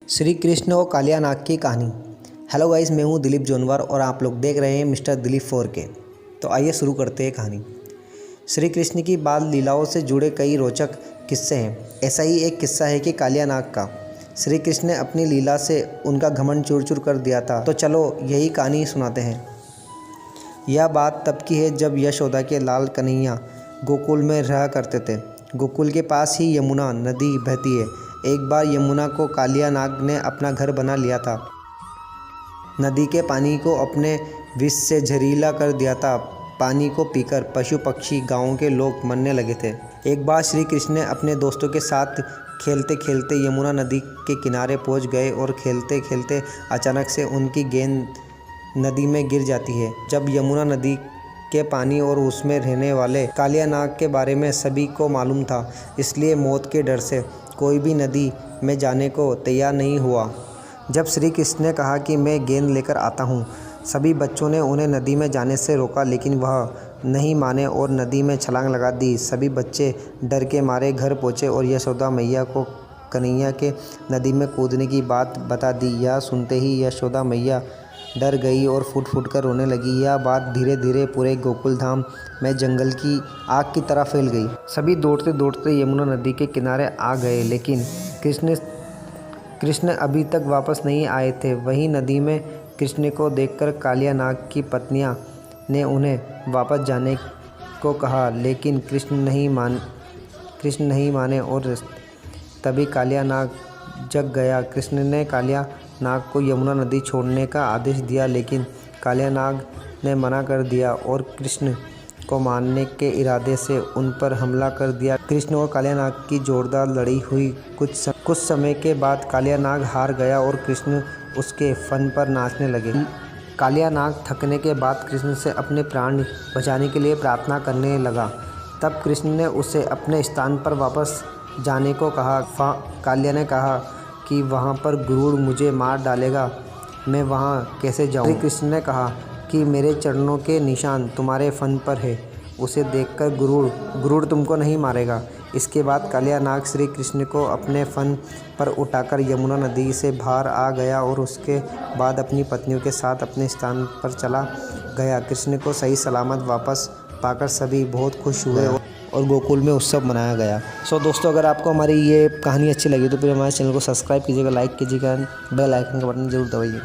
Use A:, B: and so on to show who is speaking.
A: श्री कृष्ण और कालिया नाग की कहानी। हेलो गाइस, मैं हूं दिलीप जोनवार और आप लोग देख रहे हैं मिस्टर दिलीप 4K। तो आइए शुरू करते हैं कहानी। श्री कृष्ण की बाल लीलाओं से जुड़े कई रोचक किस्से हैं। ऐसा ही एक किस्सा है कि कालिया नाग का। श्री कृष्ण ने अपनी लीला से उनका घमंड चूर चूर कर दिया था। तो चलो यही कहानी सुनाते हैं। यह बात तब की है जब यशोदा के लाल कन्हैया गोकुल में रहा करते थे। गोकुल के पास ही यमुना नदी बहती है। एक बार यमुना को कालिया नाग ने अपना घर बना लिया था। नदी के पानी को अपने विष से जहरीला कर दिया था। पानी को पीकर पशु पक्षी गाँव के लोग मरने लगे थे। एक बार श्री कृष्ण ने अपने दोस्तों के साथ खेलते खेलते यमुना नदी के किनारे पहुंच गए और खेलते खेलते अचानक से उनकी गेंद नदी में गिर जाती है। जब यमुना नदी के पानी और उसमें रहने वाले कालिया नाग के बारे में सभी को मालूम था, इसलिए मौत के डर से कोई भी नदी में जाने को तैयार नहीं हुआ। जब श्री कृष्ण ने कहा कि मैं गेंद लेकर आता हूँ, सभी बच्चों ने उन्हें नदी में जाने से रोका, लेकिन वह नहीं माने और नदी में छलांग लगा दी। सभी बच्चे डर के मारे घर पहुँचे और यशोदा मैया को कन्हैया के नदी में कूदने की बात बता दी। यह सुनते ही यशोदा मैया डर गई और फूट फूट कर रोने लगी। यह बात धीरे धीरे पूरे गोकुल धाम में जंगल की आग की तरह फैल गई। सभी दौड़ते दौड़ते यमुना नदी के किनारे आ गए, लेकिन कृष्ण अभी तक वापस नहीं आए थे। वहीं नदी में कृष्ण को देखकर कालिया नाग की पत्नियां ने उन्हें वापस जाने को कहा, लेकिन कृष्ण नहीं माने और तभी कालिया नाग जग गया। कृष्ण ने कालिया नाग को यमुना नदी छोड़ने का आदेश दिया, लेकिन कालिया नाग ने मना कर दिया और कृष्ण को मारने के इरादे से उन पर हमला कर दिया। कृष्ण और कालिया नाग की जोरदार लड़ाई हुई। कुछ समय के बाद कालिया नाग हार गया और कृष्ण उसके फन पर नाचने लगे। कालिया नाग थकने के बाद कृष्ण से अपने प्राण बचाने के लिए प्रार्थना करने लगा। तब कृष्ण ने उसे अपने स्थान पर वापस जाने को कहा। कालिया ने कहा कि वहाँ पर गरुड़ मुझे मार डालेगा, मैं वहाँ कैसे जाऊँ? श्री कृष्ण ने कहा कि मेरे चरणों के निशान तुम्हारे फन पर है, उसे देखकर गरुड़ तुमको नहीं मारेगा। इसके बाद कालिया नाग श्री कृष्ण को अपने फन पर उठाकर यमुना नदी से बाहर आ गया और उसके बाद अपनी पत्नियों के साथ अपने स्थान पर चला गया। कृष्ण को सही सलामत वापस पाकर सभी बहुत खुश हुए और गोकुल में उत्सव मनाया गया। सो दोस्तों, अगर आपको हमारी ये कहानी अच्छी लगी तो फिर हमारे चैनल को सब्सक्राइब कीजिएगा, लाइक कीजिएगा, बेल आइकन का बटन जरूर दबाइएगा।